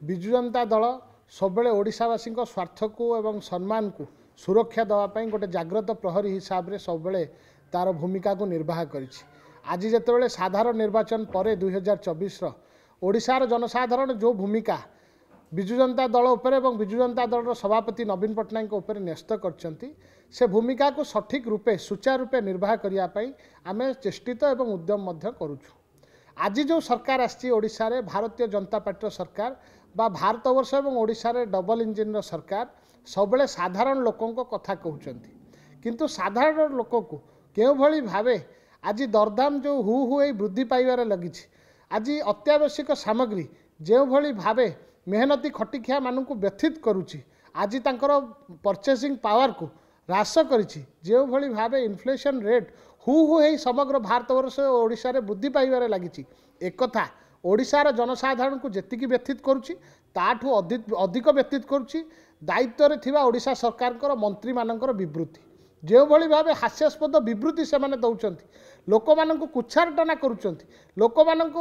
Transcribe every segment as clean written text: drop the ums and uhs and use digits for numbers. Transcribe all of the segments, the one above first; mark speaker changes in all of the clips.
Speaker 1: विजु जनता दल सब ओडावासी स्वार्थ को एवं सम्मान को सुरक्षा देवाई गोटे जाग्रत प्रहरी हिसाब से सब तार भूमिका को निर्वाह कर आज जिते साधारण निर्वाचन पर 2024 ओडिशार जनसाधारण जो भूमिका विजु जनता दल उपर एवं विजु जनता दल सभापति नवीन पट्टनायक उपर न्यस्त करछंती से भूमिका को सठिक रूपे सुचारू रूपे निर्वाह करने आम चेष्टित एवं उद्यम करुछु। आज जो सरकार आसी ओडिशा रे भारतीय जनता पार्टी सरकार बा भारतवर्ष एवं ओडिशा रे डबल इंजिन सरकार सब साधारण लोकों कथा कहउचंती किंतु साधारण लोक को केउ भली भावे आज दरदाम जो हु वृद्धि पाइबार लगी आज अत्यावश्यक सामग्री जो भली भावे मेहनती खटिखिया मानू व्यथित करुच्ची आज तांकर परचेसिंग पावर को ह्रास करिछि जो भली भावे इन्फ्लेशन रेट हु समग्र भारतवर्ष ओडिशा रे वृद्धि पाइबार लगी एक कथा ओडिशार जनसाधारण को जेतिकी व्यथित करुच्ची ताठू अधिक व्यथित करुच्ची दायित्व रे थिबा ओडिशा सरकार मंत्री मानकर विवृत्ति जो भली भावे हास्यास्पद विवृत्ति से माने दउचंती लोक मानक कुछारटना करुचंती लोक मानक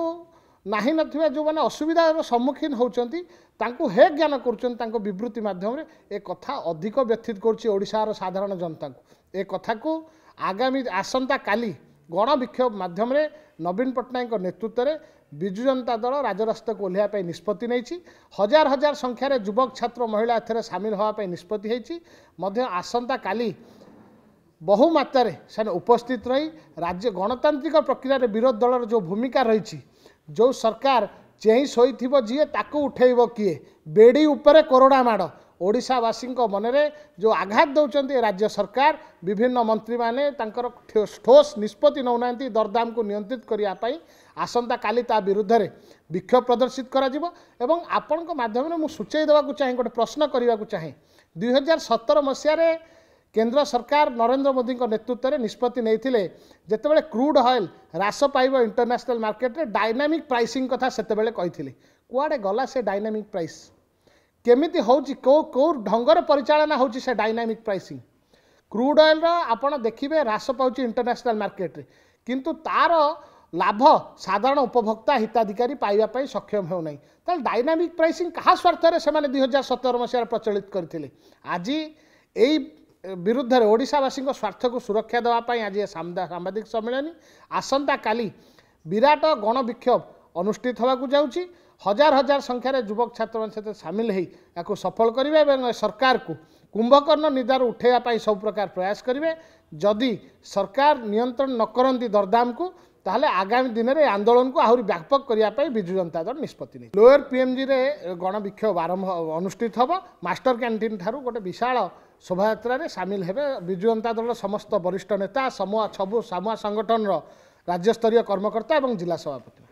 Speaker 1: नाही नथिबा जो माने असुविधार सम्मुखीन होउचंती तांको हे ज्ञान करुचंती तांको विवृत्ति माध्यम रे ए कथा अधिक व्यथित करुची ओडिशार साधारण जनता को ए कथा को आगामी आसंता काली गण विक्षोभ माध्यम रे नवीन पट्टनायक नेतृत्व में विजु जनता दल राजरास्ता को ओह्लैया निष्पत्ति नहीं हजार हजार संख्यार युवक छात्र महिला एथरे सामिल होगापी निष्पत्ति होती आसंता काली बहु मात्रा से उपस्थित रही राज्य गणतांत्रिक प्रक्रिया विरोध दलर जो भूमिका रही जो सरकार चेई शोई जीए ताकू उठेब किए बेड़ी उपरे कोरोना माड़ ओडिशावासी मनरे जो आघात दौरान राज्य सरकार विभिन्न मंत्री माने तांकर ठोस निष्पत्ति नौना दरदाम को नियंत्रित करने आसंता काली ता विरुद्ध रे विक्षोभ प्रदर्शित करा जिवो एवं आपण माध्यम मु सूचई देवा चाहे गोटे प्रश्न करने को चाहे 2017 मसीह केंद्र सरकार नरेंद्र मोदी नेतृत्व में निष्पत्ति नहीं जितेबाला क्रूड ऑयल ह्रास पाइब इंटरनेशनल मार्केट रे डायनामिक प्राइसिंग कथा सेतेबेले कहिथिले कुआडे गला से डायनामिक प्राइस केमिति होउची को ढंगर परिचालना होउची से डायनामिक प्राइसिंग क्रूड ऑयल रो आपण देखिबे ह्रास पाउची इंटरनेशनल मार्केट रे किंतु तार लाभ साधारण उपभोक्ता हिताधिकारी पाइबा सक्षम हो नहीं ताल डायनामिक प्राइसिंग कहा स्वार्थ रे से 2017 मसीह प्रचलित करथिले आज एई विरुद्ध रे ओडिशावासी स्वार्थ को सुरक्षा देवाई आज सांबादिक सम्मेलन आसंता काली विराट गण विक्षोभ अनुष्ठित होगा जाऊँगी हजार हजार संख्यार युवक छात्र सहित सामिल हो सफल करेंगे सरकार को कुंभकर्ण निदार उठेबाई सब प्रकार प्रयास करेंगे जदि सरकार नियंत्रण न करती दरदाम को ताहले आगामी दिन में आंदोलन को आहरी व्यापक करने विजु जनता दल निष्पत्ति नहीं लोअर पीएमजी रे गण विक्षोभ आरंभ अनुष्ठित हम मास्टर कैंटीन ठारू गोटे विशाल शोभा यात्रा सामिल हेबे विजु जनता दल समस्त वरिष्ठ नेता समूह संगठन राज्यस्तरीय कर्मकर्ता और जिला सभापति।